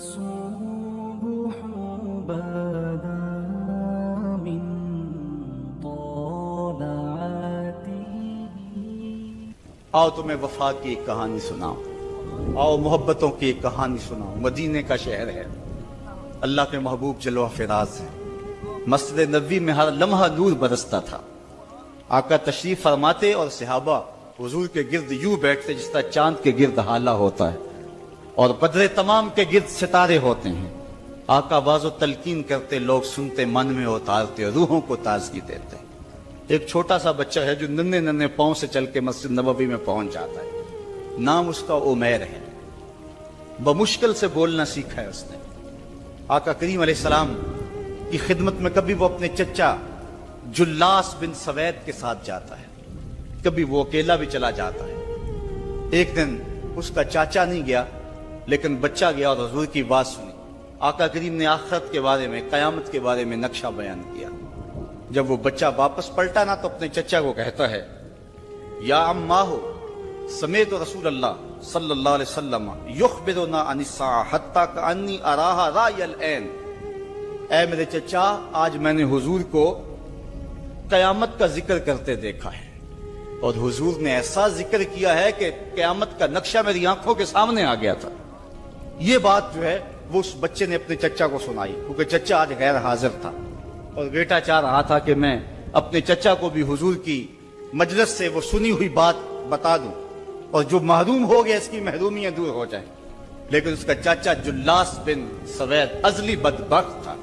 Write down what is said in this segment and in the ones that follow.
الصبح بدا من طلعته. آؤ تمہیں وفا کی ایک کہانی سناؤں، آؤ محبتوں کی ایک کہانی سناؤں. مدینے کا شہر ہے، اللہ کے محبوب جلوہ فراز ہے. مسجد نبوی میں ہر لمحہ نور برستا تھا. آقا تشریف فرماتے اور صحابہ حضور کے گرد یوں بیٹھتے جس طرح چاند کے گرد ہالہ ہوتا ہے اور بدر تمام کے گرد ستارے ہوتے ہیں. آقا واز و تلقین کرتے، لوگ سنتے، من میں اتارتے، روحوں کو تازگی دیتے. ایک چھوٹا سا بچہ ہے جو ننھے ننھے پاؤں سے چل کے مسجد نبوی میں پہنچ جاتا ہے. نام اس کا عمیر ہے. بمشکل سے بولنا سیکھا ہے اس نے. آقا کریم علیہ السلام کی خدمت میں کبھی وہ اپنے چچا جلاس بن سوید کے ساتھ جاتا ہے، کبھی وہ اکیلا بھی چلا جاتا ہے. ایک دن اس کا چاچا نہیں گیا لیکن بچہ گیا اور حضور کی بات سنی. آقا کریم نے آخرت کے بارے میں، قیامت کے بارے میں نقشہ بیان کیا. جب وہ بچہ واپس پلٹا نا تو اپنے چچا کو کہتا ہے، یا اماہو سمیت رسول اللہ صلی اللہ علیہ وسلم یخبرنا عن الساعہ حتی کانی اراہا رای العین. اے میرے چچا، آج میں نے حضور کو قیامت کا ذکر کرتے دیکھا ہے اور حضور نے ایسا ذکر کیا ہے کہ قیامت کا نقشہ میری آنکھوں کے سامنے آ گیا تھا. یہ بات جو ہے وہ اس بچے نے اپنے چچا کو سنائی، کیونکہ چچا آج غیر حاضر تھا اور بیٹا چاہ رہا تھا کہ میں اپنے چچا کو بھی حضور کی مجلس سے وہ سنی ہوئی بات بتا دوں اور جو محروم ہو گیا اس کی محرومیاں دور ہو جائیں. لیکن اس کا چاچا جلاس بن سوید ازلی بدبخت تھا.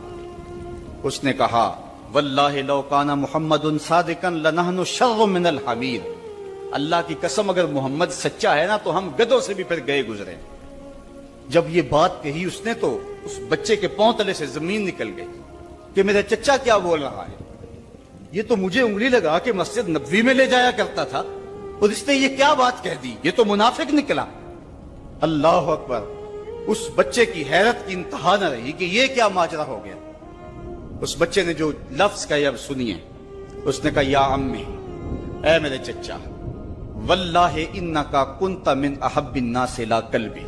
اس نے کہا، واللہ لو کان محمد صادقا لنحن شر من الحمیر. اللہ کی قسم اگر محمد سچا ہے نا تو ہم گدھوں سے بھی پھر گئے گزرے. جب یہ بات کہی اس نے تو اس بچے کے پاؤں تلے سے زمین نکل گئی کہ میرا چچا کیا بول رہا ہے. یہ تو مجھے انگلی لگا کہ مسجد نبوی میں لے جایا کرتا تھا اور اس نے یہ کیا بات کہہ دی، یہ تو منافق نکلا. اللہ اکبر. اس بچے کی حیرت کی انتہا نہ رہی کہ یہ کیا ماجرا ہو گیا. اس بچے نے جو لفظ کہے اب سنیے. اس نے کہا، یا امی، اے میرے چچا، واللہ انکا کنت من احب الناس الی قلبی.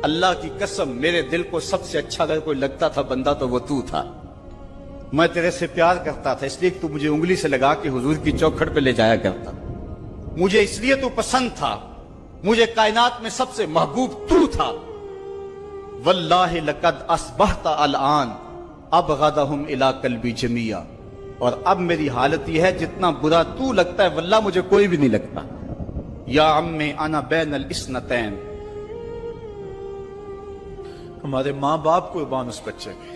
اللہ کی قسم میرے دل کو سب سے اچھا اگر کوئی لگتا تھا بندہ تو وہ تو تھا. میں تیرے سے پیار کرتا تھا اس لیے کہ تو مجھے انگلی سے لگا کے حضور کی چوکھٹ پہ لے جایا کرتا. مجھے اس لیے تو پسند تھا، مجھے کائنات میں سب سے محبوب تو تھا. واللہ لقد اصبحت الان ابغضهم الی قلبی جمیعا. اور اب میری حالت یہ ہے جتنا برا تو لگتا ہے واللہ مجھے کوئی بھی نہیں لگتا. یا عمی انا بین الاثنتین. ہمارے ماں باپ قربان اس بچے کے.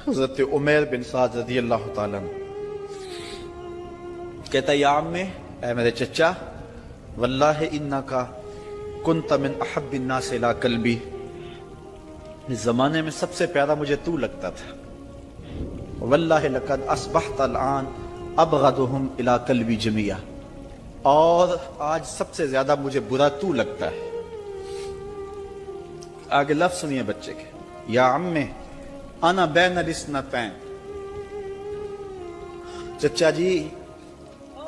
حضرت عمیر بن سعد رضی اللہ تعالیٰ عنہ کہتا ہے، یا عمی، اے میرے چچا، واللہ انکا کنت من احب الناس الی قلبی. اس زمانے میں سب سے پیارا مجھے تو لگتا تھا. واللہ لقد اصبحت الان ابغضهم الی قلبی جمیعا. اور آج سب سے زیادہ مجھے برا تو لگتا ہے. آگے لفظ سنیے بچے کے، یا عمی انا بین الاثنتین. چچا جی،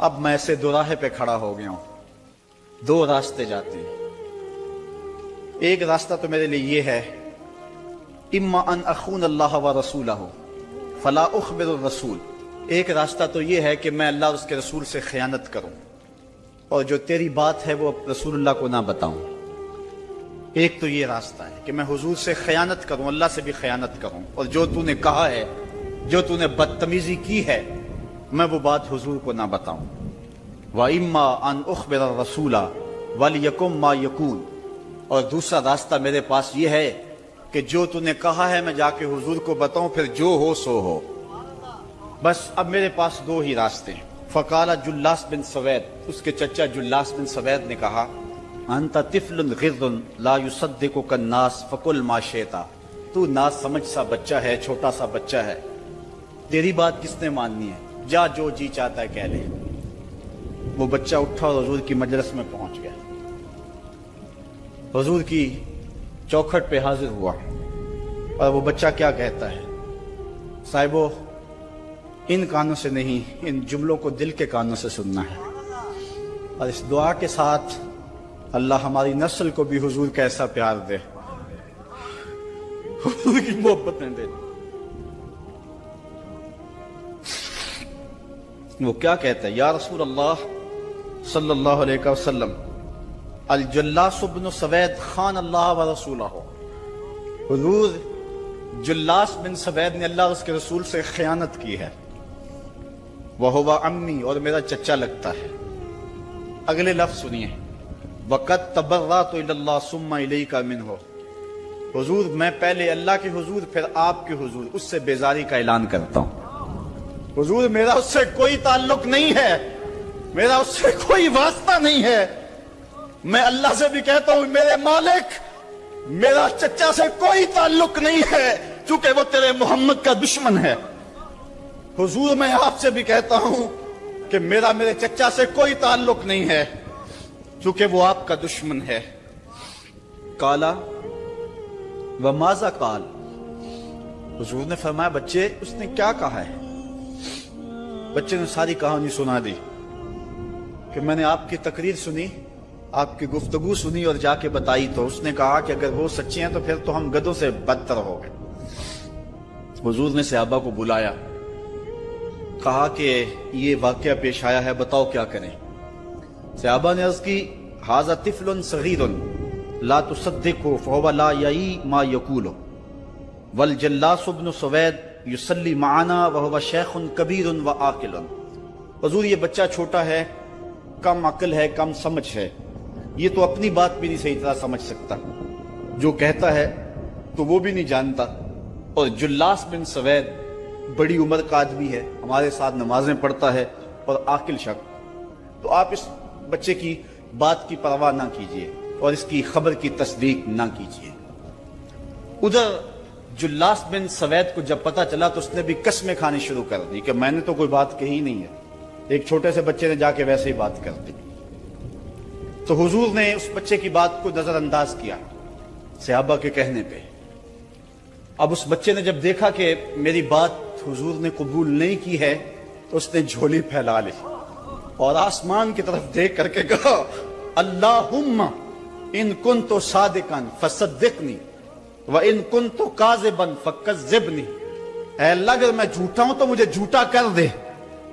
اب میں ایسے دو راہے پہ کھڑا ہو گیا ہوں. دو راستے جاتے ہیں. ایک راستہ تو میرے لیے یہ ہے، اما ان اخون اللہ و رسولہ فلا اخبر الرسول. ایک راستہ تو یہ ہے کہ میں اللہ اور اس کے رسول سے خیانت کروں اور جو تیری بات ہے وہ رسول اللہ کو نہ بتاؤں. ایک تو یہ راستہ ہے کہ میں حضور سے خیانت کروں، اللہ سے بھی خیانت کروں، اور جو تو نے کہا ہے، جو تو نے بدتمیزی کی ہے، میں وہ بات حضور کو نہ بتاؤں. وَإِمَّا أَنْ أُخْبِرَ الرَّسُولَ وَلْيَكُنْ مَا يَكُونُ. اور دوسرا راستہ میرے پاس یہ ہے کہ جو تو نے کہا ہے میں جا کے حضور کو بتاؤں، پھر جو ہو سو ہو. بس اب میرے پاس دو ہی راستے ہیں. فقال جلاس بن سوید. اس کے چچا جلاس بن سوید نے کہا، انت طفل غض لا یصدقک الناس فقل ما شئت. تو ناز سمجھ سا بچہ ہے، چھوٹا سا بچہ ہے، تیری بات کس نے ماننی ہے، جا جو جی چاہتا ہے کہہ لے. وہ بچہ اٹھا اور حضور کی مجلس میں پہنچ گیا. حضور کی چوکھٹ پہ حاضر ہوا اور وہ بچہ کیا کہتا ہے، صاحبو ان کانوں سے نہیں، ان جملوں کو دل کے کانوں سے سننا ہے. اور اس دعا کے ساتھ اللہ ہماری نسل کو بھی حضور کا ایسا پیار دے. حضور کی محبتیں دے. وہ کیا کہتا ہے؟ یا رسول اللہ صلی اللہ علیہ وسلم، الجلاس بن سوید خان اللہ و رسولہ. حضور جلاس بن سوید نے اللہ اور اس کے رسول سے خیانت کی ہے. وہو امی، اور میرا چچا لگتا ہے. اگلے لفظ سنیے، وقد تبرأت الی اللہ ثم الیک منہ. حضور میں پہلے اللہ کے حضور پھر آپ کے حضور اس سے بیزاری کا اعلان کرتا ہوں. حضور میرا اس سے کوئی تعلق نہیں ہے، میرا اس سے کوئی واسطہ نہیں ہے. میں اللہ سے بھی کہتا ہوں میرے مالک، میرا چچا سے کوئی تعلق نہیں ہے چونکہ وہ تیرے محمد کا دشمن ہے. حضور میں آپ سے بھی کہتا ہوں کہ میرے چچا سے کوئی تعلق نہیں ہے چونکہ وہ آپ کا دشمن ہے. کالا وماذا قال. حضور نے فرمایا بچے اس نے کیا کہا ہے؟ بچے نے ساری کہانی سنا دی کہ میں نے آپ کی تقریر سنی، آپ کی گفتگو سنی اور جا کے بتائی تو اس نے کہا کہ اگر وہ سچے ہیں تو پھر تو ہم گدھوں سے بدتر ہو گئے. حضور نے صحابہ کو بلایا، کہا کہ یہ واقعہ پیش آیا ہے، بتاؤ کیا کریں. صحابہ نے عرض کی ھذا طفل صغیر لا تصدقه فهو لا یعی ما یقول والجلاس بن سوید یصلی معنا وهو شیخ کبیر وعاقل. حضور یہ بچہ چھوٹا ہے، کم عقل ہے، کم سمجھ ہے، یہ تو اپنی بات بھی نہیں صحیح طرح سمجھ سکتا، جو کہتا ہے تو وہ بھی نہیں جانتا. اور جلاس بن سوید بڑی عمر کا آدمی ہے، ہمارے ساتھ نمازیں پڑھتا ہے اور عاقل شخص. تو آپ اس بچے کی بات کی پرواہ نہ کیجیے اور اس کی خبر کی تصدیق نہ کیجیے. ادھر جلاس بن سوید کو جب پتا چلا تو اس نے بھی قسمیں کھانی شروع کر دی کہ میں نے تو کوئی بات کہی نہیں ہے. ایک چھوٹے سے بچے نے جا کے ویسے ہی بات کر دی. تو حضور نے اس بچے کی بات کو نظر انداز کیا صحابہ کے کہنے پہ. اب اس بچے نے جب دیکھا کہ میری بات حضور نے قبول نہیں کی ہے تو اس نے جھولی پھیلا لی اور آسمان کی طرف دیکھ کر کے کہا اللہم ان کنت صادقا فصدقنی وان کنت کاذبا فکذبنی. اے اللہ اگر میں جھوٹا ہوں تو مجھے جھوٹا کر دے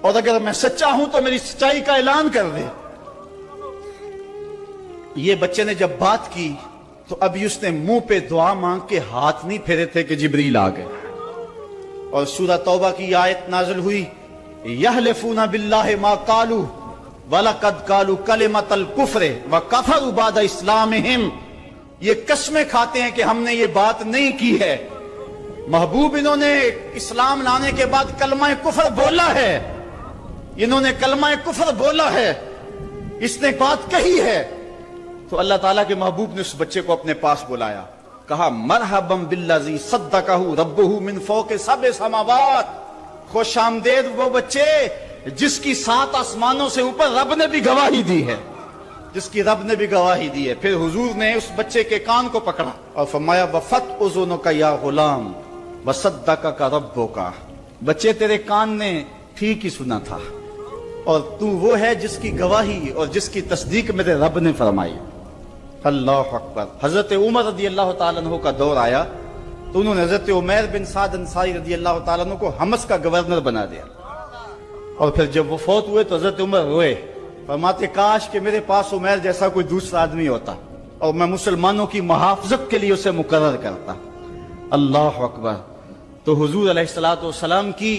اور اگر میں سچا ہوں تو میری سچائی کا اعلان کر دے. یہ بچے نے جب بات کی تو ابھی اس نے منہ پہ دعا مانگ کے ہاتھ نہیں پھیرے تھے کہ جبریل آ گئے. اور سورہ توبہ کی آیت نازل ہوئی یحلفون باللہ ما قالوا وَلَقَدْ قَالُوا كَلِمَةَ الْكُفْرِ وَكَفَرُوا بَعْدَ اسْلَامِهِمْ. یہ قسمیں کھاتے ہیں کہ ہم نے یہ بات نہیں کی ہے. محبوب انہوں نے اسلام لانے کے بعد کلمہ کفر بولا ہے، انہوں نے کلمہ کفر بولا ہے، اس نے بات کہی ہے. تو اللہ تعالیٰ کے محبوب نے اس بچے کو اپنے پاس بلایا، کہا مرحبا بالذی صدقہ ربہ من فوق سبع سماوات. خوش آمدید وہ بچے جس کی 7 آسمانوں سے اوپر رب نے بھی گواہی دی ہے، جس کی رب نے بھی گواہی دی ہے. پھر حضور نے اس بچے کے کان کو پکڑا اور فرمایا وفت اذنک یا غلام وصدقک ربک. بچے تیرے کان نے ٹھیک ہی سنا تھا اور تو وہ ہے جس کی گواہی اور جس کی تصدیق میرے رب نے فرمائی. اللہ اکبر. حضرت عمر رضی اللہ تعالیٰ عنہ کا دور آیا تو انہوں نے حضرت عمیر بن سعد انصاری رضی اللہ تعالیٰ عنہ کو حمص کا گورنر بنا دیا. اور پھر جب وہ فوت ہوئے تو حضرت عمر روئے، فرماتے کاش کہ میرے پاس عمیر جیسا کوئی دوسرا آدمی ہوتا اور میں مسلمانوں کی محافظت کے لیے اسے مقرر کرتا. اللہ اکبر. تو حضور علیہ الصلوۃ والسلام کی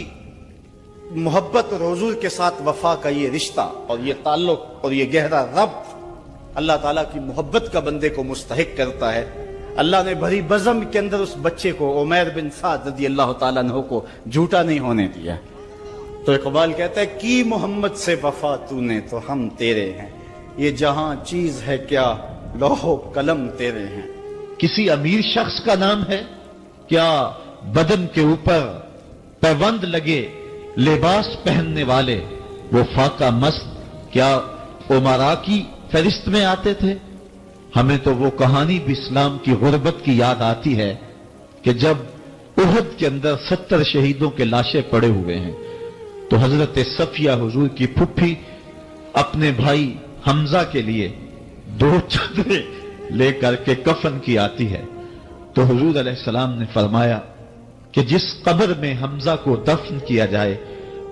محبت اور حضور کے ساتھ وفا کا یہ رشتہ اور یہ تعلق اور یہ گہرا ربط اللہ تعالیٰ کی محبت کا بندے کو مستحق کرتا ہے. اللہ نے بھری بزم کے اندر اس بچے کو عمیر بن سعد رضی اللہ تعالیٰ عنہ کو جھوٹا نہیں ہونے دیا. تو اقبال کہتا ہے کی محمد سے وفا تو نے تو ہم تیرے ہیں، یہ جہاں چیز ہے کیا لوح و قلم تیرے ہیں. کسی امیر شخص کا نام ہے کیا بدن کے اوپر پیوند لگے لباس پہننے والے وہ فاقہ مست کیا امراء کی فہرست میں آتے تھے؟ ہمیں تو وہ کہانی بھی اسلام کی غربت کی یاد آتی ہے کہ جب احد کے اندر 70 شہیدوں کے لاشیں پڑے ہوئے ہیں تو حضرت صفیہ حضور کی پھپھی اپنے بھائی حمزہ کے لیے 2 چادریں لے کر کے کفن کی آتی ہے تو حضور علیہ السلام نے فرمایا کہ جس قبر میں حمزہ کو دفن کیا جائے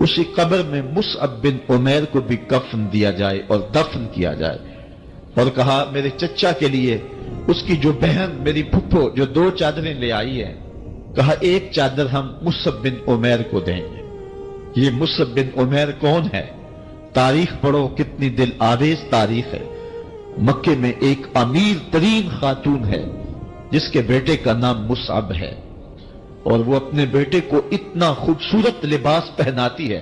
اسی قبر میں مصعب بن عمیر کو بھی کفن دیا جائے اور دفن کیا جائے، اور کہا میرے چچا کے لیے اس کی جو بہن میری پھپھو جو 2 چادریں لے آئی ہے، کہا ایک چادر ہم مصعب بن عمیر کو دیں گے۔ یہ مصعب بن عمیر کون ہے؟ تاریخ پڑھو، کتنی دل آویز تاریخ ہے۔ مکے میں ایک امیر ترین خاتون ہے جس کے بیٹے کا نام مصعب ہے، اور وہ اپنے بیٹے کو اتنا خوبصورت لباس پہناتی ہے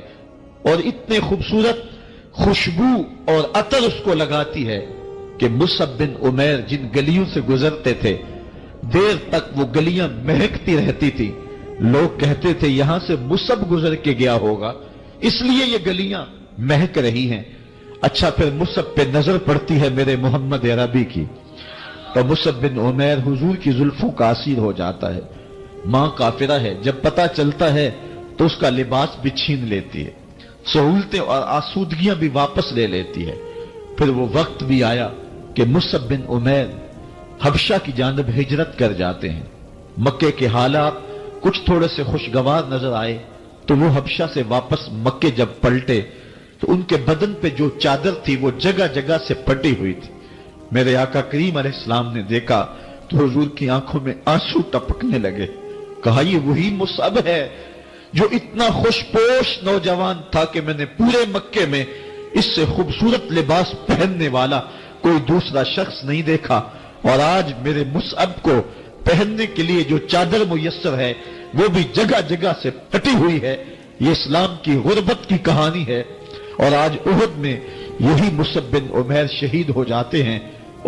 اور اتنے خوبصورت خوشبو اور عطر اس کو لگاتی ہے کہ مصعب بن عمیر جن گلیوں سے گزرتے تھے دیر تک وہ گلیاں مہکتی رہتی تھی۔ لوگ کہتے تھے یہاں سے مصعب گزر کے گیا ہوگا اس لیے یہ گلیاں مہک رہی ہیں۔ اچھا پھر مصعب پہ نظر پڑتی ہے میرے محمد عربی کی، تو مصعب بن عمیر حضور کی زلفوں کا اسیر ہو جاتا ہے۔ ماں کافرہ ہے، جب پتہ چلتا ہے تو اس کا لباس بھی چھین لیتی ہے، سہولتیں اور آسودگیاں بھی واپس لے لیتی ہے۔ پھر وہ وقت بھی آیا کہ مصعب بن عمیر حبشہ کی جانب ہجرت کر جاتے ہیں۔ مکے کے حالات کچھ تھوڑے سے خوشگوار نظر آئے تو وہ حبشہ سے واپس مکے جب پلٹے تو ان کے بدن پہ جو چادر تھی وہ جگہ جگہ سے پٹی ہوئی تھی۔ میرے آقا کریم علیہ السلام نے دیکھا تو حضور کی آنکھوں میں آنسو ٹپکنے لگے۔ کہا یہ وہی مصعب ہے جو اتنا خوش پوش نوجوان تھا کہ میں نے پورے مکے میں اس سے خوبصورت لباس پہننے والا کوئی دوسرا شخص نہیں دیکھا، اور آج میرے مصعب کو پہننے کے لیے جو چادر میسر ہے وہ بھی جگہ جگہ سے پٹی ہوئی ہے۔ یہ اسلام کی غربت کی کہانی ہے، اور آج احد میں یہی مصعب بن عمیر شہید ہو جاتے ہیں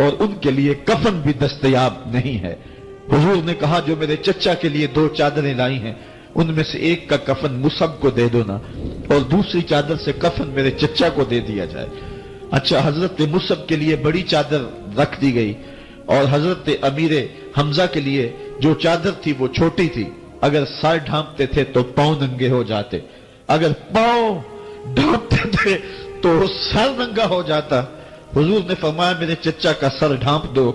اور ان کے لیے کفن بھی دستیاب نہیں ہے۔ حضور نے کہا جو میرے چچا کے لیے 2 چادریں لائی ہیں ان میں سے ایک کا کفن مصعب کو دے دو نا، اور دوسری چادر سے کفن میرے چچا کو دے دیا جائے۔ اچھا حضرت مصعب کے لیے بڑی چادر رکھ دی گئی، اور حضرت امیر حمزہ کے لیے جو چادر تھی وہ چھوٹی تھی، اگر سر ڈھانپتے تھے تو پاؤں ننگے ہو جاتے، اگر پاؤں ڈھانپتے تھے تو سر ننگا ہو جاتا۔ حضور نے فرمایا میرے چچا کا سر ڈھانپ دو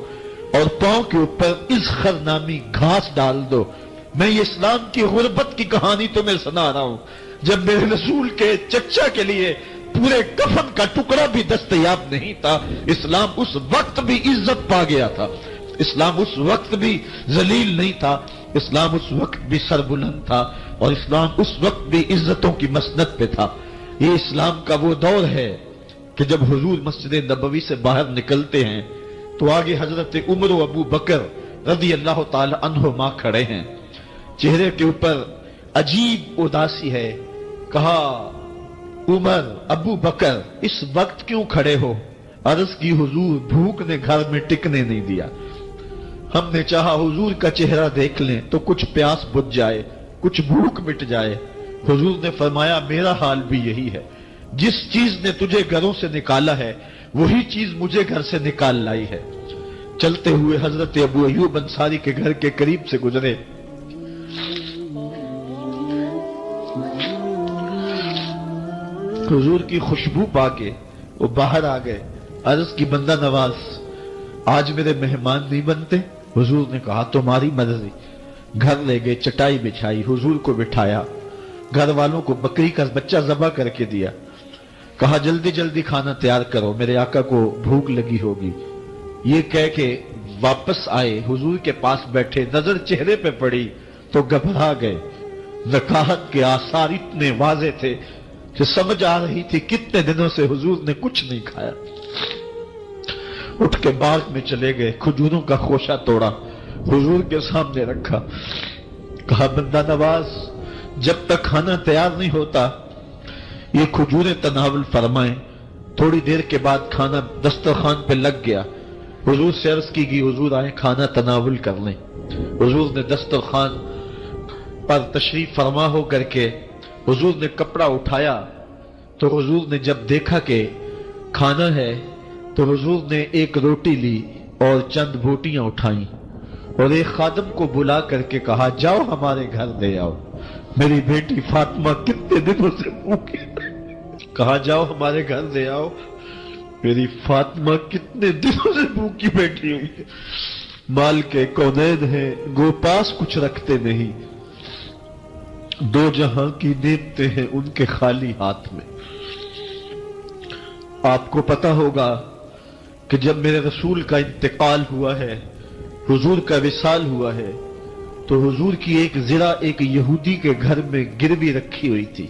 اور پاؤں کے اوپر اذخر نامی گھاس ڈال دو۔ میں یہ اسلام کی غربت کی کہانی تمہیں سنا رہا ہوں، جب میرے رسول کے چچا کے لیے پورے کفن کا ٹکڑا بھی دستیاب نہیں تھا، اسلام اس وقت بھی عزت پا گیا تھا، اسلام اس وقت بھی ذلیل نہیں تھا، اسلام اس وقت بھی سربلند تھا، اور اسلام اس وقت بھی عزتوں کی مسند پہ تھا۔ یہ اسلام کا وہ دور ہے کہ جب حضور مسجد نبوی سے باہر نکلتے ہیں تو آگے حضرت عمر و ابو بکر رضی اللہ تعالی عنہما کھڑے ہیں، چہرے کے اوپر عجیب اداسی ہے۔ کہا عمر ابو بکر اس وقت کیوں کھڑے ہو؟ عرض کی حضور بھوک نے گھر میں ٹکنے نہیں دیا، ہم نے چاہا حضور کا چہرہ دیکھ لیں تو کچھ پیاس بجھ جائے، کچھ بھوک مٹ جائے۔ حضور نے فرمایا میرا حال بھی یہی ہے، جس چیز نے تجھے گھروں سے نکالا ہے وہی چیز مجھے گھر سے نکال لائی ہے۔ چلتے ہوئے حضرت ابو ایوب انصاری کے گھر کے قریب سے گزرے، حضور کی خوشبو پا کے وہ باہر آ گئے۔ عرض کی بندہ نواز آج میرے مہمان نہیں بنتے؟ حضور نے کہا تمہاری مرضی۔ گھر لے گئے، چٹائی بچھائی، حضور کو بٹھایا، گھر والوں کو بکری کا بچہ ذبح کر کے دیا، کہا جلدی جلدی کھانا تیار کرو، میرے آقا کو بھوک لگی ہوگی۔ یہ کہہ کے واپس آئے، حضور کے پاس بیٹھے، نظر چہرے پہ پڑی تو گھبرا گئے۔ نکاحت کے آثار اتنے واضح تھے کہ سمجھ آ رہی تھی کتنے دنوں سے حضور نے کچھ نہیں کھایا۔ اٹھ کے باغ میں چلے گئے، کھجوروں کا خوشہ توڑا، حضور کے سامنے رکھا، کہا بندہ نواز جب تک کھانا تیار نہیں ہوتا یہ کھجوریں تناول فرمائیں۔ تھوڑی دیر کے بعد کھانا دسترخوان پہ لگ گیا، حضور سے عرض کی گئی حضور آئے کھانا تناول کر لیں۔ حضور نے دسترخوان پر تشریف فرما ہو کر کے حضور نے کپڑا اٹھایا تو حضور نے جب دیکھا کہ کھانا ہے تو حضور نے ایک روٹی لی اور چند بوٹیاں اٹھائیں اور ایک خادم کو بلا کر کے کہا جاؤ ہمارے گھر دے آؤ، میری بیٹی فاطمہ کتنے دنوں سے بھوکی، کہا جاؤ ہمارے گھر دے آؤ، میری فاطمہ کتنے دنوں سے بھوکی بیٹھی ہوئی ہے۔ مال کے کونین ہیں گو پاس کچھ رکھتے نہیں، دو جہاں کی نعمتیں ہیں ان کے خالی ہاتھ میں۔ آپ کو پتا ہوگا کہ جب میرے رسول کا انتقال ہوا ہے، حضور کا وصال ہوا ہے، تو حضور کی ایک زرہ ایک یہودی کے گھر میں گروی رکھی ہوئی تھی۔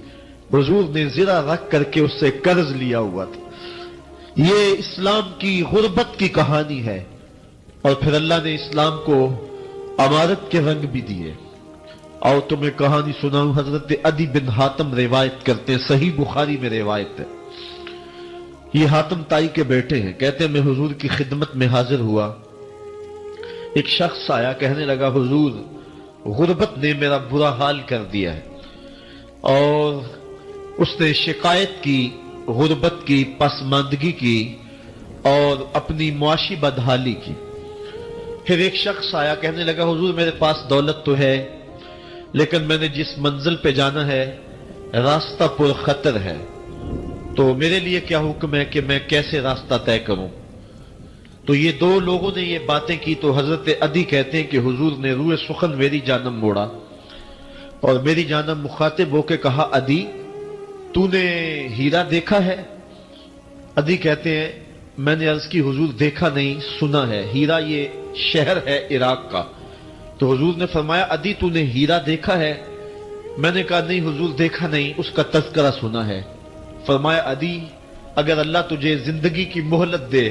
حضور نے زرہ رکھ کر کے اس سے قرض لیا ہوا تھا۔ یہ اسلام کی غربت کی کہانی ہے، اور پھر اللہ نے اسلام کو امارت کے رنگ بھی دیے۔ اور تمہیں کہانی سناؤں، حضرت عدی بن حاتم روایت کرتے ہیں، صحیح بخاری میں روایت ہے۔ یہ حاتم تائی کے بیٹے ہیں، کہتے ہیں میں حضور کی خدمت میں حاضر ہوا، ایک شخص آیا، کہنے لگا حضور غربت نے میرا برا حال کر دیا ہے، اور اس نے شکایت کی غربت کی، پسماندگی کی اور اپنی معاشی بدحالی کی۔ پھر ایک شخص آیا، کہنے لگا حضور میرے پاس دولت تو ہے، لیکن میں نے جس منزل پہ جانا ہے راستہ پر خطر ہے، تو میرے لیے کیا حکم ہے کہ میں کیسے راستہ طے کروں؟ تو یہ دو لوگوں نے یہ باتیں کی، تو حضرت عدی کہتے ہیں کہ حضور نے روئے سخن میری جانب موڑا اور میری جانب مخاطب ہو کے کہا، عدی تو نے ہیرا دیکھا ہے؟ عدی کہتے ہیں میں نے عرض کی حضور دیکھا نہیں، سنا ہے۔ ہیرا یہ شہر ہے عراق کا۔ تو حضور نے فرمایا عدی تو نے ہیرا دیکھا ہے؟ میں نے کہا نہیں حضور دیکھا نہیں، اس کا تذکرہ سنا ہے۔ فرمایا عدی اگر اللہ تجھے زندگی کی مہلت دے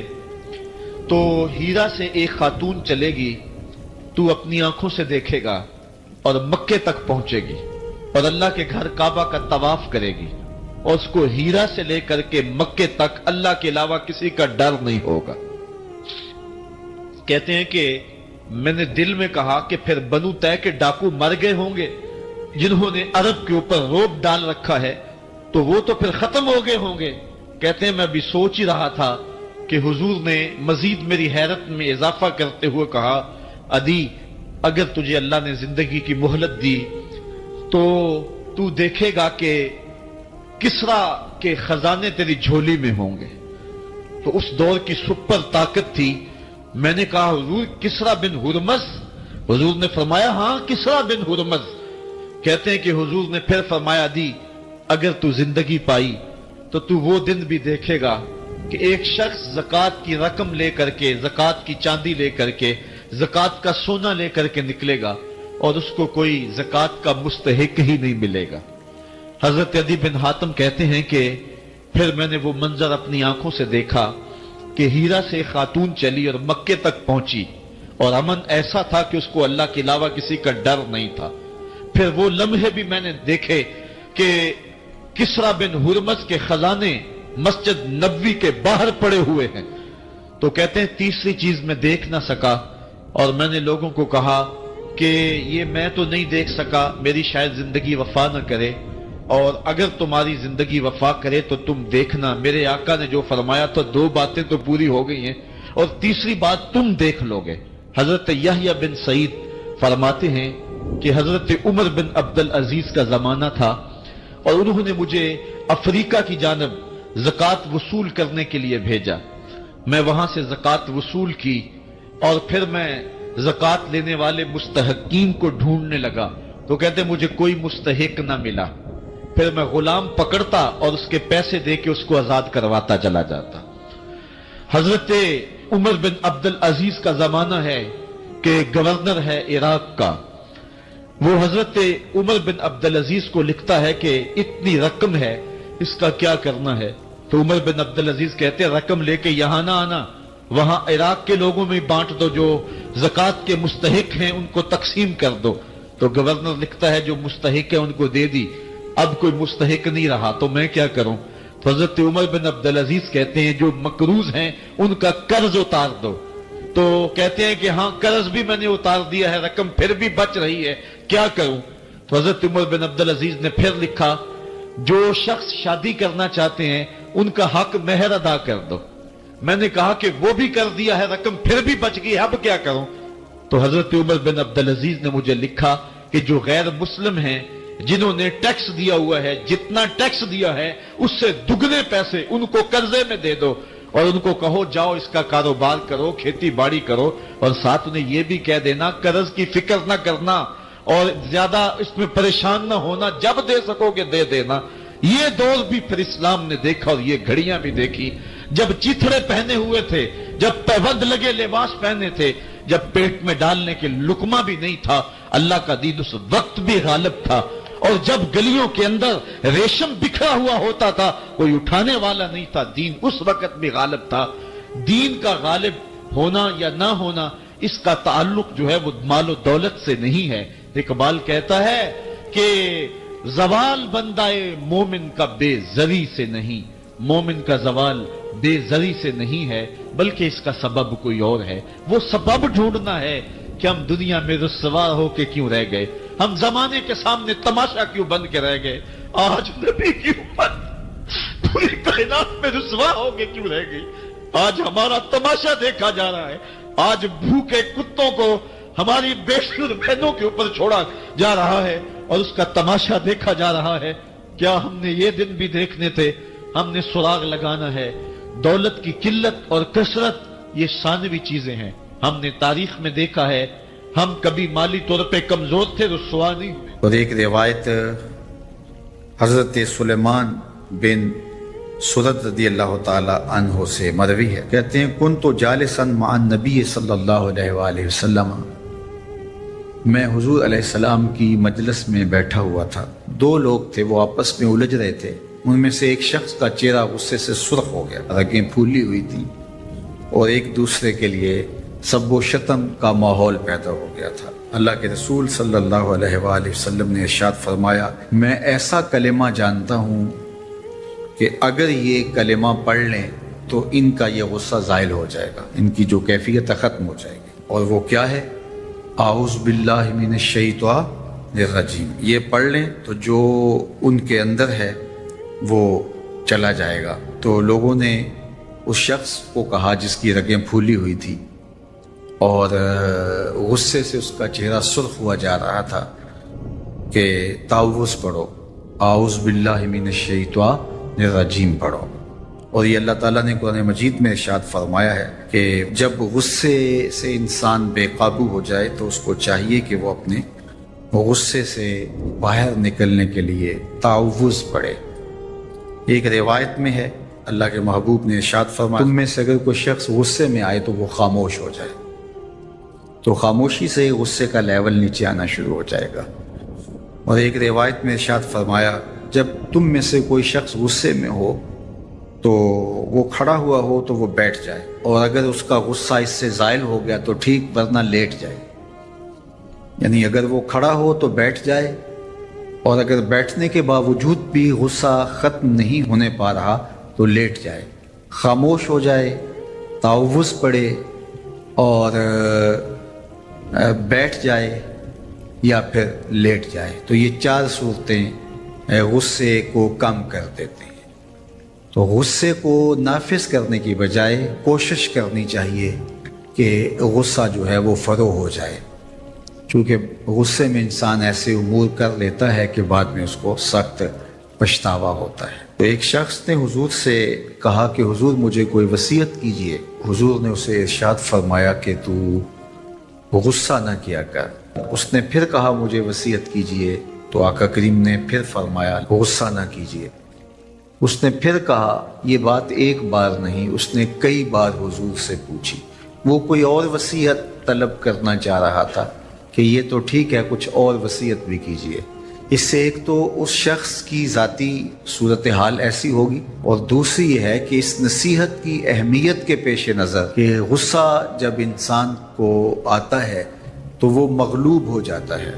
تو ہیرا سے ایک خاتون چلے گی، تو اپنی آنکھوں سے دیکھے گا اور مکے تک پہنچے گی اور اللہ کے گھر کعبہ کا طواف کرے گی، اور اس کو ہیرا سے لے کر کے مکے تک اللہ کے علاوہ کسی کا ڈر نہیں ہوگا۔ کہتے ہیں کہ میں نے دل میں کہا کہ پھر بنو طے کے ڈاکو مر گئے ہوں گے جنہوں نے عرب کے اوپر روب ڈال رکھا ہے، تو وہ تو پھر ختم ہو گئے ہوں گے۔ کہتے ہیں میں بھی سوچ ہی رہا تھا کہ حضور نے مزید میری حیرت میں اضافہ کرتے ہوئے کہا، عدی اگر تجھے اللہ نے زندگی کی مہلت دی تو تو دیکھے گا کہ کسرا کے خزانے تیری جھولی میں ہوں گے۔ تو اس دور کی سپر طاقت تھی۔ میں نے کہا حضور کسرا بن ہرمز؟ حضور نے فرمایا ہاں کسرا بن ہرمز۔ کہتے ہیں کہ حضور نے پھر فرمایا عدی اگر تو زندگی پائی تو تو وہ دن بھی دیکھے گا کہ ایک شخص زکوٰۃ کی رقم لے کر کے، زکوٰۃ کی چاندی لے کر کے، زکوٰۃ کا سونا لے کر کے نکلے گا اور اس کو کوئی زکوٰۃ کا مستحق ہی نہیں ملے گا۔ حضرت عدی بن حاتم کہتے ہیں کہ پھر میں نے وہ منظر اپنی آنکھوں سے دیکھا کہ ہیرا سے خاتون چلی اور مکے تک پہنچی، اور امن ایسا تھا کہ اس کو اللہ کے علاوہ کسی کا ڈر نہیں تھا۔ پھر وہ لمحے بھی میں نے دیکھے کہ کسرا بن ہرمز کے خزانے مسجد نبوی کے باہر پڑے ہوئے ہیں۔ تو کہتے ہیں تیسری چیز میں دیکھ نہ سکا، اور میں نے لوگوں کو کہا کہ یہ میں تو نہیں دیکھ سکا، میری شاید زندگی وفا نہ کرے، اور اگر تمہاری زندگی وفا کرے تو تم دیکھنا میرے آقا نے جو فرمایا تو دو باتیں تو پوری ہو گئی ہیں، اور تیسری بات تم دیکھ لو گے۔ حضرت یحییٰ بن سعید فرماتے ہیں کہ حضرت عمر بن عبدالعزیز کا زمانہ تھا، اور انہوں نے مجھے افریقہ کی جانب زکوٰۃ وصول کرنے کے لیے بھیجا۔ میں وہاں سے زکوٰۃ وصول کی، اور پھر میں زکوٰۃ لینے والے مستحقین کو ڈھونڈنے لگا، تو کہتے مجھے کوئی مستحق نہ ملا۔ پھر میں غلام پکڑتا اور اس کے پیسے دے کے اس کو آزاد کرواتا چلا جاتا۔ حضرت عمر بن عبدالعزیز کا زمانہ ہے کہ گورنر ہے عراق کا، وہ حضرت عمر بن عبدالعزیز کو لکھتا ہے کہ اتنی رقم ہے، اس کا کیا کرنا ہے؟ تو عمر بن عبدالعزیز کہتے ہیں رقم لے کے یہاں نہ آنا، وہاں عراق کے لوگوں میں بانٹ دو، جو زکوٰۃ کے مستحق ہیں ان کو تقسیم کر دو۔ تو گورنر لکھتا ہے جو مستحق ہے ان کو دے دی، اب کوئی مستحق نہیں رہا تو میں کیا کروں؟ تو حضرت عمر بن عبدالعزیز کہتے ہیں جو مقروض ہیں ان کا قرض اتار دو۔ تو کہتے ہیں کہ ہاں قرض بھی میں نے اتار دیا ہے، رقم پھر بھی بچ رہی ہے، کیا کروں؟ تو حضرت عمر بن عبدالعزیز نے پھر لکھا جو شخص شادی کرنا چاہتے ہیں ان کا حق مہر ادا کر دو۔ میں نے کہا کہ وہ بھی کر دیا ہے، رقم پھر بھی بچ گئی، اب کیا کروں؟ تو حضرت عمر بن عبدالعزیز نے مجھے لکھا کہ جو غیر مسلم ہیں جنہوں نے ٹیکس دیا ہوا ہے، جتنا ٹیکس دیا ہے اس سے دگنے پیسے ان کو قرضے میں دے دو، اور ان کو کہو جاؤ اس کا کاروبار کرو، کھیتی باڑی کرو، اور ساتھ انہیں یہ بھی کہہ دینا قرض کی فکر نہ کرنا اور زیادہ اس میں پریشان نہ ہونا، جب دے سکو گے دے دینا۔ یہ دور بھی پھر اسلام نے دیکھا اور یہ گھڑیاں بھی دیکھی، جب چیتھڑے پہنے ہوئے تھے، جب پیوند لگے لباس پہنے تھے، جب پیٹ میں ڈالنے کے لقمہ بھی نہیں تھا، اللہ کا دین اس وقت بھی غالب تھا۔ اور جب گلیوں کے اندر ریشم بکھرا ہوا ہوتا تھا، کوئی اٹھانے والا نہیں تھا، دین اس وقت بھی غالب تھا۔ دین کا غالب ہونا یا نہ ہونا، اس کا تعلق جو ہے وہ مال و دولت سے نہیں ہے۔ اقبال کہتا ہے کہ زوال بندہ مومن کا بے زری سے نہیں، مومن کا زوال بے زری سے نہیں ہے، بلکہ اس کا سبب کوئی اور ہے۔ وہ سبب ڈھونڈنا ہے کہ ہم دنیا میں رسوا ہو کے کیوں رہ گئے، ہم زمانے کے سامنے تماشا کیوں بن کے رہ گئے، آج نبی کی امت پوری کائنات میں رسوا ہو کے کیوں رہ گئی، آج ہمارا تماشا دیکھا جا رہا ہے، آج بھوکے کتوں کو ہماری بے شمار بہنوں کے اوپر چھوڑا جا رہا ہے اور اس کا تماشا دیکھا جا رہا ہے۔ کیا ہم نے یہ دن بھی دیکھنے تھے؟ ہم نے سراغ لگانا ہے۔ دولت کی قلت اور کثرت یہ ثانوی چیزیں ہیں۔ ہم نے تاریخ میں دیکھا ہے، ہم کبھی مالی طور پہ کمزور تھے، رسوا نہیں ہوئے۔ اور ایک روایت حضرت سلیمان بن سرد رضی اللہ تعالی عنہ سے مروی ہے، کہتے ہیں کنت جالسا مع النبی صلی اللہ علیہ وآلہ وسلم، میں حضور علیہ السلام کی مجلس میں بیٹھا ہوا تھا، دو لوگ تھے، وہ آپس میں الجھ رہے تھے، ان میں سے ایک شخص کا چہرہ غصے سے سرخ ہو گیا، رگیں پھولی ہوئی تھیں، اور ایک دوسرے کے لیے سب و شتم کا ماحول پیدا ہو گیا تھا۔ اللہ کے رسول صلی اللہ علیہ وآلہ وسلم نے ارشاد فرمایا، میں ایسا کلمہ جانتا ہوں کہ اگر یہ کلمہ پڑھ لیں تو ان کا یہ غصہ زائل ہو جائے گا، ان کی جو کیفیت ختم ہو جائے گی۔ اور وہ کیا ہے؟ اعوذ باللہ من الشیطان الرجیم، یہ پڑھ لیں تو جو ان کے اندر ہے وہ چلا جائے گا۔ تو لوگوں نے اس شخص کو کہا جس کی رگیں پھولی ہوئی تھی اور غصے سے اس کا چہرہ سرخ ہوا جا رہا تھا کہ تعوذ پڑھو، اعوذ باللہ من الشیطان الرجیم پڑھو۔ اور یہ اللہ تعالیٰ نے قرآن مجید میں ارشاد فرمایا ہے کہ جب غصے سے انسان بے قابو ہو جائے تو اس کو چاہیے کہ وہ اپنے غصے سے باہر نکلنے کے لیے تعوذ پڑھے۔ ایک روایت میں ہے اللہ کے محبوب نے ارشاد فرمایا، تم میں سے اگر کوئی شخص غصے میں آئے تو وہ خاموش ہو جائے، تو خاموشی سے غصے کا لیول نیچے آنا شروع ہو جائے گا۔ اور ایک روایت میں ارشاد فرمایا، جب تم میں سے کوئی شخص غصے میں ہو تو وہ کھڑا ہوا ہو تو وہ بیٹھ جائے، اور اگر اس کا غصہ اس سے زائل ہو گیا تو ٹھیک، ورنہ لیٹ جائے۔ یعنی اگر وہ کھڑا ہو تو بیٹھ جائے، اور اگر بیٹھنے کے باوجود بھی غصہ ختم نہیں ہونے پا رہا تو لیٹ جائے، خاموش ہو جائے، تعوذ پڑھے اور بیٹھ جائے یا پھر لیٹ جائے۔ تو یہ چار صورتیں غصے کو کم کر دیتے ہیں۔ تو غصے کو نافذ کرنے کی بجائے کوشش کرنی چاہیے کہ غصہ جو ہے وہ فروغ ہو جائے، چونکہ غصے میں انسان ایسے امور کر لیتا ہے کہ بعد میں اس کو سخت پچھتاوا ہوتا ہے۔ تو ایک شخص نے حضور سے کہا کہ حضور مجھے کوئی وصیت کیجئے۔ حضور نے اسے ارشاد فرمایا کہ تو غصہ نہ کیا کر۔ اس نے پھر کہا مجھے وصیت کیجئے، تو آقا کریم نے پھر فرمایا غصہ نہ کیجئے۔ اس نے پھر کہا، یہ بات ایک بار نہیں، اس نے کئی بار حضور سے پوچھی۔ وہ کوئی اور وصیت طلب کرنا چاہ رہا تھا کہ یہ تو ٹھیک ہے، کچھ اور وصیت بھی کیجئے۔ اس سے ایک تو اس شخص کی ذاتی صورتحال ایسی ہوگی، اور دوسری یہ ہے کہ اس نصیحت کی اہمیت کے پیش نظر کہ غصہ جب انسان کو آتا ہے تو وہ مغلوب ہو جاتا ہے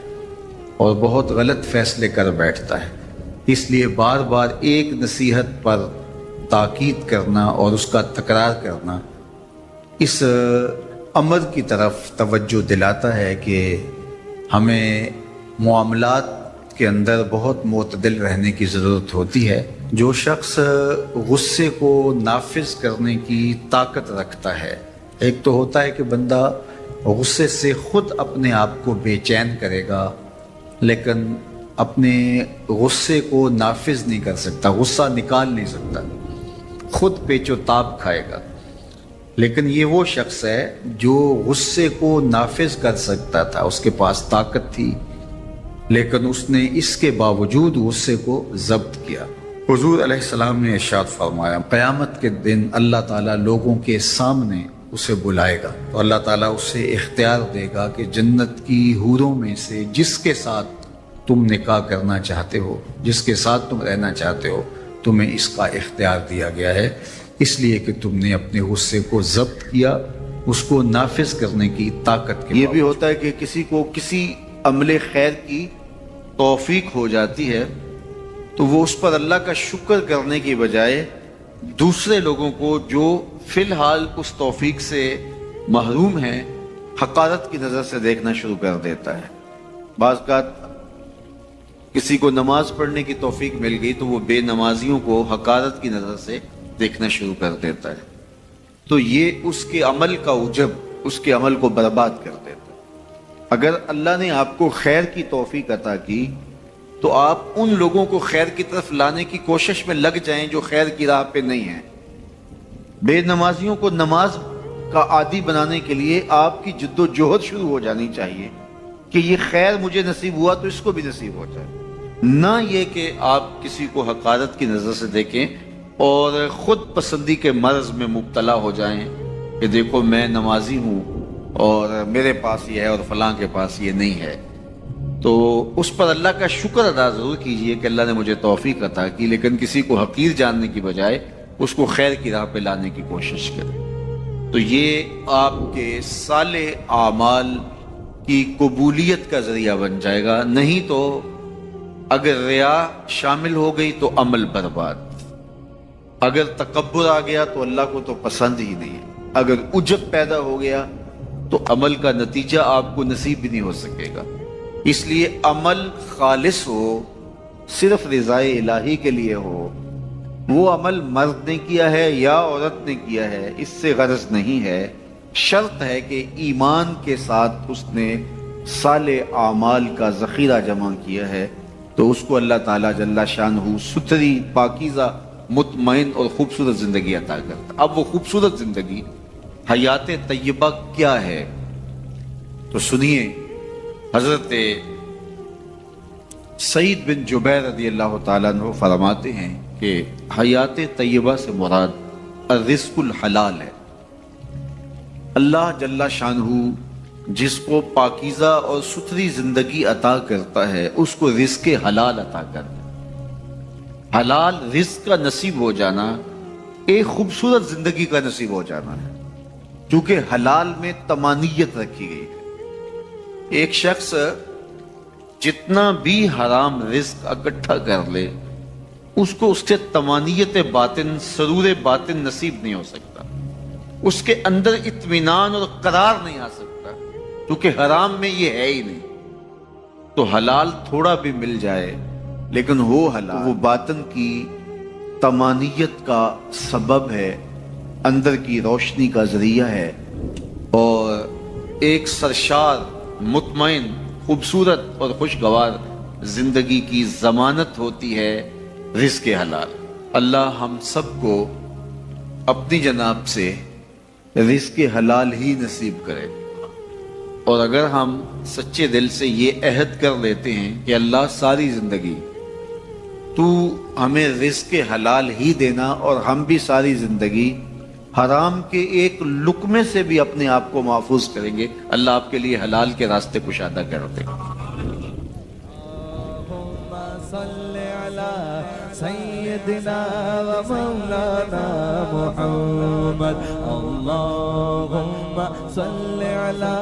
اور بہت غلط فیصلے کر بیٹھتا ہے، اس لیے بار بار ایک نصیحت پر تاکید کرنا اور اس کا تکرار کرنا اس امر کی طرف توجہ دلاتا ہے کہ ہمیں معاملات کے اندر بہت معتدل رہنے کی ضرورت ہوتی ہے۔ جو شخص غصے کو نافذ کرنے کی طاقت رکھتا ہے، ایک تو ہوتا ہے کہ بندہ غصے سے خود اپنے آپ کو بے چین کرے گا، لیکن اپنے غصے کو نافذ نہیں کر سکتا، غصہ نکال نہیں سکتا۔ خود پیچ و تاب کھائے گا، لیکن یہ وہ شخص ہے جو غصے کو نافذ کر سکتا تھا، اس کے پاس طاقت تھی، لیکن اس نے اس کے باوجود غصے کو ضبط کیا۔ حضور علیہ السلام نے ارشاد فرمایا قیامت کے دن اللہ تعالیٰ لوگوں کے سامنے اسے بلائے گا تو اللہ تعالیٰ اسے اختیار دے گا کہ جنت کی حوروں میں سے جس کے ساتھ تم نکاح کرنا چاہتے ہو، جس کے ساتھ تم رہنا چاہتے ہو، تمہیں اس کا اختیار دیا گیا ہے، اس لیے کہ تم نے اپنے غصے کو ضبط کیا، اس کو نافذ کرنے کی طاقت کی۔ یہ بھی ہوتا ہے کہ کسی کو کسی عمل خیر کی توفیق ہو جاتی ہے تو وہ اس پر اللہ کا شکر کرنے کی بجائے دوسرے لوگوں کو جو فی الحال اس توفیق سے محروم ہیں حقارت کی نظر سے دیکھنا شروع کر دیتا ہے۔ بعض اوقات کسی کو نماز پڑھنے کی توفیق مل گئی تو وہ بے نمازیوں کو حقارت کی نظر سے دیکھنا شروع کر دیتا ہے، تو یہ اس کے عمل کا عجب اس کے عمل کو برباد کر دیتا ہے۔ اگر اللہ نے آپ کو خیر کی توفیق عطا کی تو آپ ان لوگوں کو خیر کی طرف لانے کی کوشش میں لگ جائیں جو خیر کی راہ پہ نہیں ہیں۔ بے نمازیوں کو نماز کا عادی بنانے کے لیے آپ کی جد و جہد شروع ہو جانی چاہیے کہ یہ خیر مجھے نصیب ہوا تو اس کو بھی نصیب ہو جائے، نہ یہ کہ آپ کسی کو حقارت کی نظر سے دیکھیں اور خود پسندی کے مرض میں مبتلا ہو جائیں کہ دیکھو میں نمازی ہوں اور میرے پاس یہ ہے اور فلاں کے پاس یہ نہیں ہے۔ تو اس پر اللہ کا شکر ادا ضرور کیجئے کہ اللہ نے مجھے توفیق عطا کی، لیکن کسی کو حقیر جاننے کی بجائے اس کو خیر کی راہ پہ لانے کی کوشش کریں، تو یہ آپ کے صالح اعمال کی قبولیت کا ذریعہ بن جائے گا۔ نہیں تو اگر ریا شامل ہو گئی تو عمل برباد، اگر تکبر آ گیا تو اللہ کو تو پسند ہی نہیں ہے، اگر عجب پیدا ہو گیا تو عمل کا نتیجہ آپ کو نصیب بھی نہیں ہو سکے گا۔ اس لیے عمل خالص ہو، صرف رضائے الہی کے لیے ہو، وہ عمل مرد نے کیا ہے یا عورت نے کیا ہے اس سے غرض نہیں ہے، شرط ہے کہ ایمان کے ساتھ اس نے صالح اعمال کا ذخیرہ جمع کیا ہے تو اس کو اللہ تعالیٰ جل شانہ ستھری، پاکیزہ، مطمئن اور خوبصورت زندگی عطا کرتا۔ اب وہ خوبصورت زندگی حیات طیبہ کیا ہے تو سنیے، حضرت سعید بن جبیر رضی اللہ تعالیٰ عنہ فرماتے ہیں کہ حیات طیبہ سے مراد الرزق الحلال ہے۔ اللہ جل شانہ جس کو پاکیزہ اور ستھری زندگی عطا کرتا ہے اس کو رزق حلال عطا کرتا ہے۔ حلال رزق کا نصیب ہو جانا ایک خوبصورت زندگی کا نصیب ہو جانا ہے، کیونکہ حلال میں طمانیت رکھی گئی ہے۔ ایک شخص جتنا بھی حرام رزق اکٹھا کر لے اس کو اس سے طمانیت باطن، سرور باطن نصیب نہیں ہو سکتا، اس کے اندر اطمینان اور قرار نہیں آ سکتا، کیونکہ حرام میں یہ ہے ہی نہیں۔ تو حلال تھوڑا بھی مل جائے لیکن وہ حلال وہ باطن کی طمانیت کا سبب ہے، اندر کی روشنی کا ذریعہ ہے، اور ایک سرشار، مطمئن، خوبصورت اور خوشگوار زندگی کی ضمانت ہوتی ہے رزق حلال۔ اللہ ہم سب کو اپنی جناب سے رزق حلال ہی نصیب کرے، اور اگر ہم سچے دل سے یہ عہد کر لیتے ہیں کہ اللہ ساری زندگی تو ہمیں رزق حلال ہی دینا، اور ہم بھی ساری زندگی حرام کے ایک لقمے سے بھی اپنے آپ کو محفوظ کریں گے، اللہ آپ کے لیے حلال کے راستے کشادہ کر دے گا۔ سيدنا ومولانا محمد اللهم صل على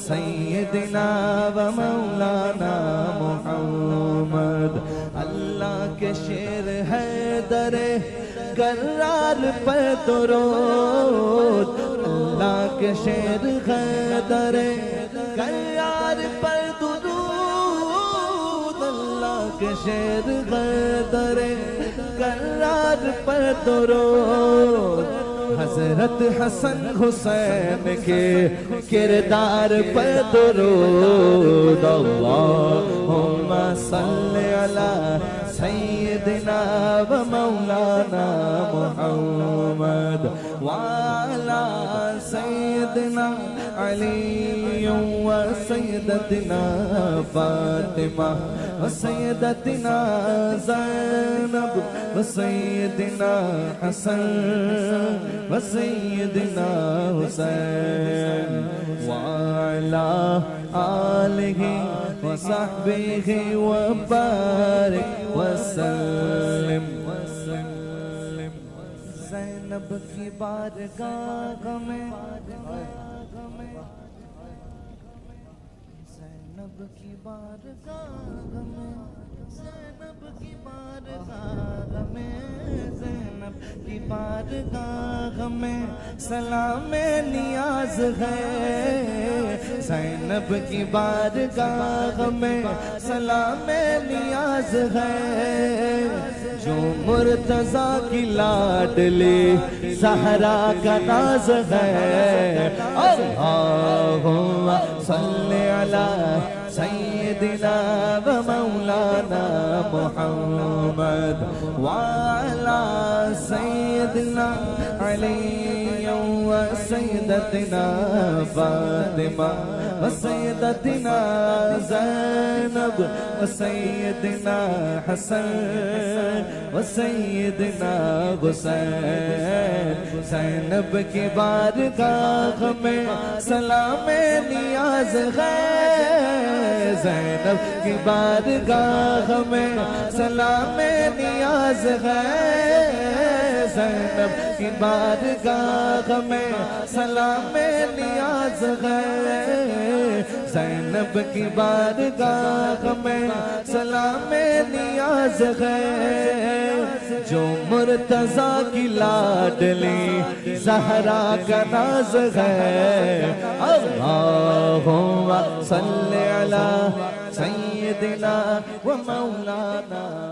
سيدنا ومولانا محمد اللہ کے شیر ہے در کرار پر درود اللہ کے شیر ہے در کرار پر درود اللہ کے شیر ہے در کرار پر درود حضرت حسن حسین کے کردار پر درود اللہم صل علی سيدنا ومولانا محمد وعلى سيدنا علي وسيدتنا فاطمة وسيدتنا زينب وسيدنا حسن وسيدنا حسين وعلى آله وصحبه وبارك وسلم زینب کی بارگاہ میں زینب کی بارگاہ میں زینب کی بارگاہ میں زینب کی بارگاہ میں سلام نیاز ہے زینب کی بارگاہ میں سلام نیاز ہے جو مرتضیٰ کی لاڈلی زہرا کا ناز ہے اللہم صلی علی سیدنا و مولانا محمد وعلی سیدنا علی و سیدتنا فاطمہ و سیدتنا زینب و سیدنا حسن و سیدنا حسین زینب کی بارگاہ میں سلام نیاز ہے زینب کی بارگاہ میں سلام نیاز ہے زینب کی بارگاہ میں سلام نیاز ہے زینب کی بارگاہ میں سلام نیاز ہے جو مرتضیٰ کی لاڈلی زہرا کا ناز ہے اللہم صلی علی سیدنا و مولانا